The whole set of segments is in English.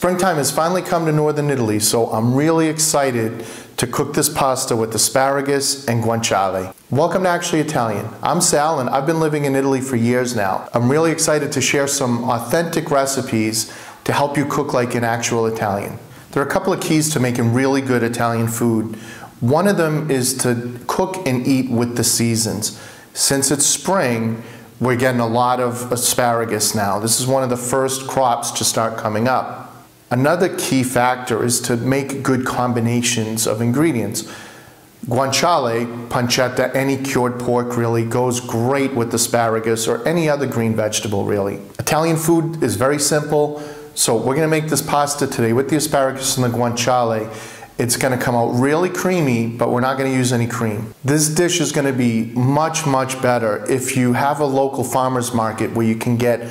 Springtime has finally come to northern Italy, so I'm really excited to cook this pasta with asparagus and guanciale. Welcome to Actually Italian. I'm Sal and I've been living in Italy for years now. I'm really excited to share some authentic recipes to help you cook like an actual Italian. There are a couple of keys to making really good Italian food. One of them is to cook and eat with the seasons. Since it's spring, we're getting a lot of asparagus now. This is one of the first crops to start coming up. Another key factor is to make good combinations of ingredients. Guanciale, pancetta, any cured pork really goes great with asparagus or any other green vegetable really. Italian food is very simple, so we're going to make this pasta today with the asparagus and the guanciale. It's going to come out really creamy, but we're not going to use any cream. This dish is going to be much, much better if you have a local farmer's market where you can get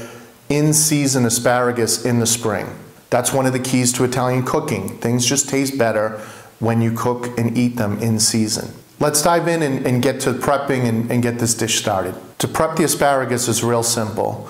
in-season asparagus in the spring. That's one of the keys to Italian cooking. Things just taste better when you cook and eat them in season. Let's dive in and get to prepping and get this dish started. To prep the asparagus is real simple.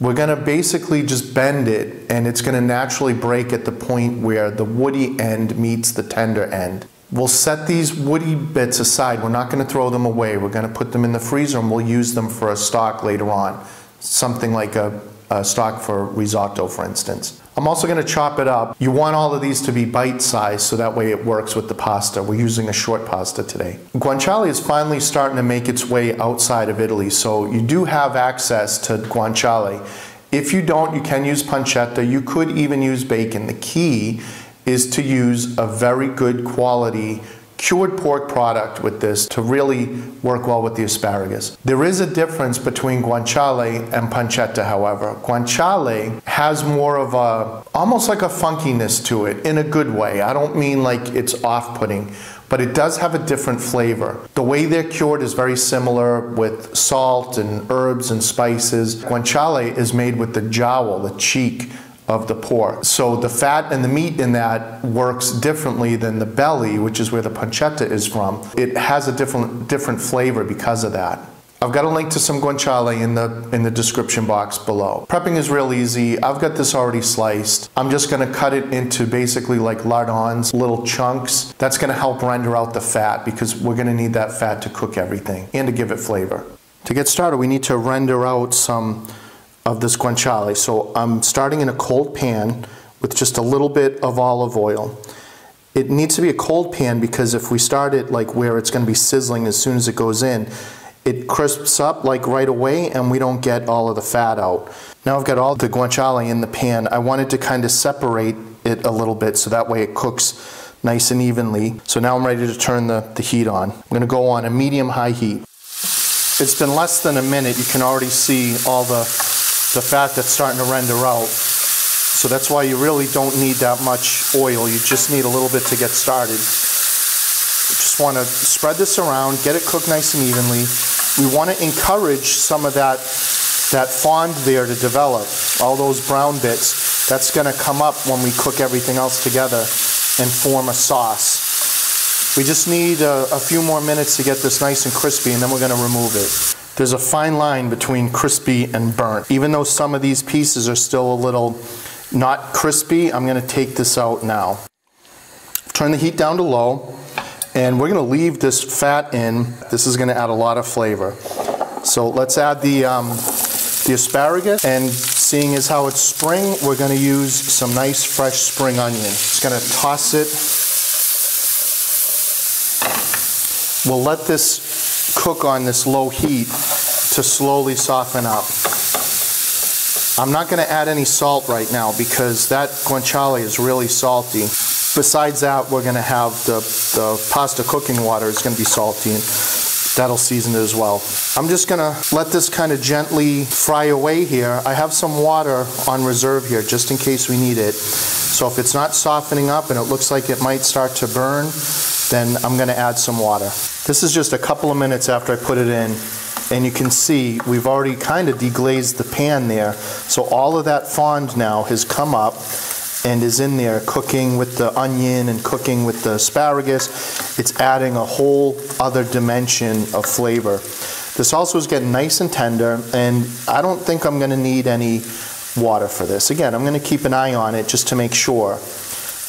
We're going to basically just bend it, and it's going to naturally break at the point where the woody end meets the tender end. We'll set these woody bits aside. We're not going to throw them away. We're going to put them in the freezer and we'll use them for a stock later on. Something like a stock for risotto, for instance. I'm also going to chop it up. You want all of these to be bite-sized so that way it works with the pasta. We're using a short pasta today. Guanciale is finally starting to make its way outside of Italy, so you do have access to guanciale. If you don't, you can use pancetta. You could even use bacon. The key is to use a very good quality cured pork product with this to really work well with the asparagus. There is a difference between guanciale and pancetta, however. Guanciale has more of almost like a funkiness to it in a good way. I don't mean like it's off-putting, but it does have a different flavor. The way they're cured is very similar with salt and herbs and spices. Guanciale is made with the jowl, the cheek of the pork. So the fat and the meat in that works differently than the belly, which is where the pancetta is from. It has a different flavor because of that. I've got a link to some guanciale in the description box below. Prepping is real easy. I've got this already sliced. I'm just going to cut it into basically like lardons, little chunks. That's going to help render out the fat because we're going to need that fat to cook everything and to give it flavor. To get started, we need to render out some of this guanciale. So I'm starting in a cold pan with just a little bit of olive oil. It needs to be a cold pan because if we start it like where it's going to be sizzling as soon as it goes in, it crisps up like right away and we don't get all of the fat out. Now I've got all the guanciale in the pan. I wanted to kind of separate it a little bit so that way it cooks nice and evenly. So now I'm ready to turn the heat on. I'm going to go on a medium-high heat. It's been less than a minute. You can already see all the fat that's starting to render out. So that's why you really don't need that much oil. You just need a little bit to get started. You just want to spread this around, get it cooked nice and evenly. We want to encourage some of that fond there to develop. All those brown bits, that's going to come up when we cook everything else together and form a sauce. We just need a few more minutes to get this nice and crispy, and then we're going to remove it. There's a fine line between crispy and burnt. Even though some of these pieces are still a little not crispy, I'm going to take this out now. Turn the heat down to low, and we're going to leave this fat in. This is going to add a lot of flavor. So let's add the asparagus, and seeing as how it's spring, we're going to use some nice fresh spring onion. Just going to toss it. We'll let this cook on this low heat to slowly soften up. I'm not going to add any salt right now because that guanciale is really salty. Besides that, we're going to have the pasta cooking water is going to be salty, and that'll season it as well. I'm just going to let this kind of gently fry away here. I have some water on reserve here just in case we need it. So if it's not softening up and it looks like it might start to burn, then I'm going to add some water. This is just a couple of minutes after I put it in, and you can see we've already kind of deglazed the pan there. So all of that fond now has come up and is in there cooking with the onion and cooking with the asparagus. It's adding a whole other dimension of flavor. This also is getting nice and tender, and I don't think I'm going to need any water for this. Again, I'm going to keep an eye on it just to make sure,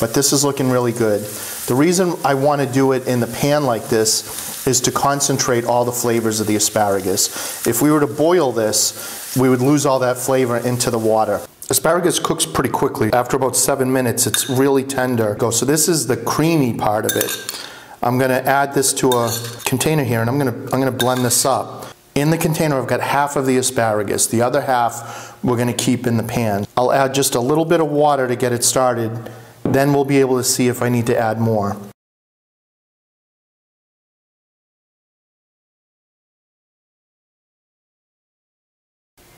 but this is looking really good. The reason I want to do it in the pan like this is to concentrate all the flavors of the asparagus. If we were to boil this, we would lose all that flavor into the water. Asparagus cooks pretty quickly. After about 7 minutes, it's really tender. So this is the creamy part of it. I'm going to add this to a container here, and I'm going to blend this up. In the container, I've got half of the asparagus. The other half we're going to keep in the pan. I'll add just a little bit of water to get it started. Then we'll be able to see if I need to add more.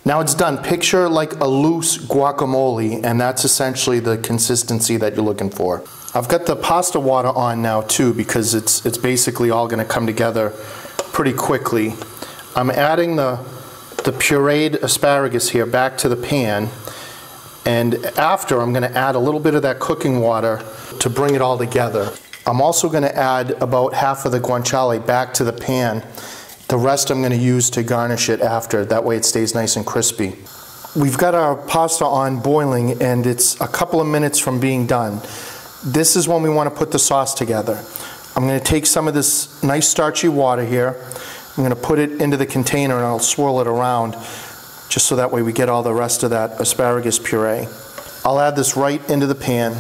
Now it's done. Picture like a loose guacamole, and that's essentially the consistency that you're looking for. I've got the pasta water on now too, because it's basically all going to come together pretty quickly. I'm adding the pureed asparagus here back to the pan, and after I'm going to add a little bit of that cooking water to bring it all together. I'm also going to add about half of the guanciale back to the pan. The rest I'm going to use to garnish it after. That way it stays nice and crispy. We've got our pasta on boiling, and it's a couple of minutes from being done. This is when we want to put the sauce together. I'm going to take some of this nice starchy water here. I'm going to put it into the container, and I'll swirl it around just so that way we get all the rest of that asparagus puree. I'll add this right into the pan.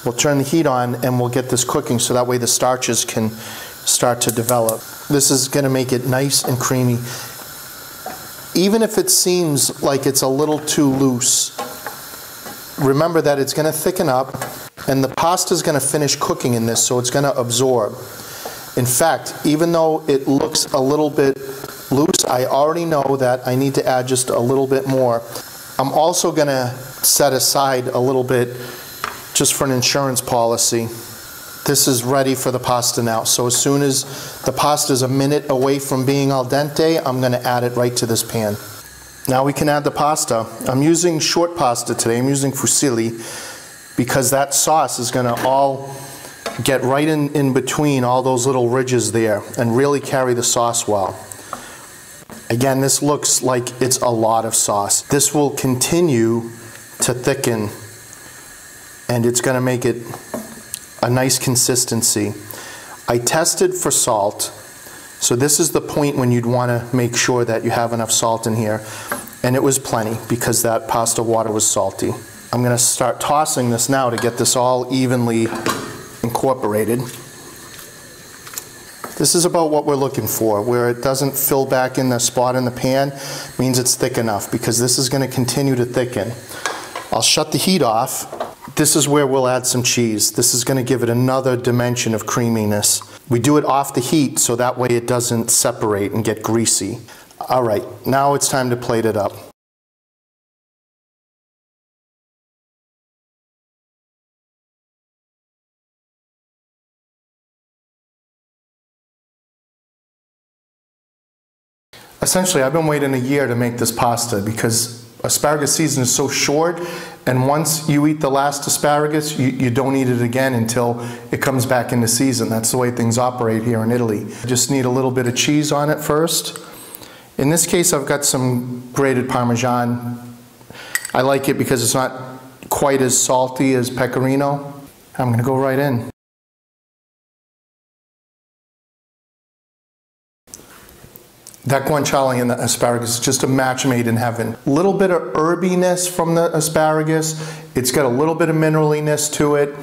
We'll turn the heat on, and we'll get this cooking so that way the starches can start to develop. This is going to make it nice and creamy. Even if it seems like it's a little too loose, remember that it's going to thicken up, and the pasta is going to finish cooking in this, so it's going to absorb. In fact, even though it looks a little bit loose, I already know that I need to add just a little bit more. I'm also going to set aside a little bit just for an insurance policy. This is ready for the pasta now. So as soon as the pasta is a minute away from being al dente, I'm going to add it right to this pan. Now we can add the pasta. I'm using short pasta today. I'm using fusilli because that sauce is going to all get right in between all those little ridges there and really carry the sauce well. Again, this looks like it's a lot of sauce. This will continue to thicken, and it's going to make it a nice consistency. I tested for salt, so this is the point when you'd want to make sure that you have enough salt in here, and it was plenty because that pasta water was salty. I'm going to start tossing this now to get this all evenly incorporated. This is about what we're looking for, where it doesn't fill back in the spot in the pan, means it's thick enough, because this is going to continue to thicken. I'll shut the heat off. This is where we'll add some cheese. This is going to give it another dimension of creaminess. We do it off the heat so that way it doesn't separate and get greasy. All right, now it's time to plate it up. Essentially, I've been waiting a year to make this pasta because asparagus season is so short, and once you eat the last asparagus, you don't eat it again until it comes back into season. That's the way things operate here in Italy. I just need a little bit of cheese on it first. In this case, I've got some grated Parmesan. I like it because it's not quite as salty as pecorino. I'm going to go right in. That guanciale and the asparagus is just a match made in heaven. A little bit of herbiness from the asparagus. It's got a little bit of mineraliness to it.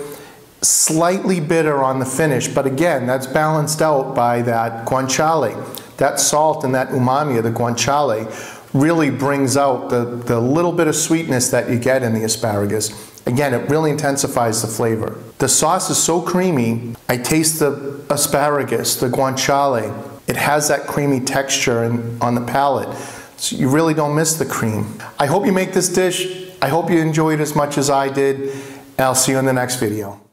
Slightly bitter on the finish, but again, that's balanced out by that guanciale. That salt and that umami of the guanciale really brings out the little bit of sweetness that you get in the asparagus. Again, it really intensifies the flavor. The sauce is so creamy, I taste the asparagus, the guanciale. It has that creamy texture on the palate, so you really don't miss the cream. I hope you make this dish. I hope you enjoyed it as much as I did, and I'll see you in the next video.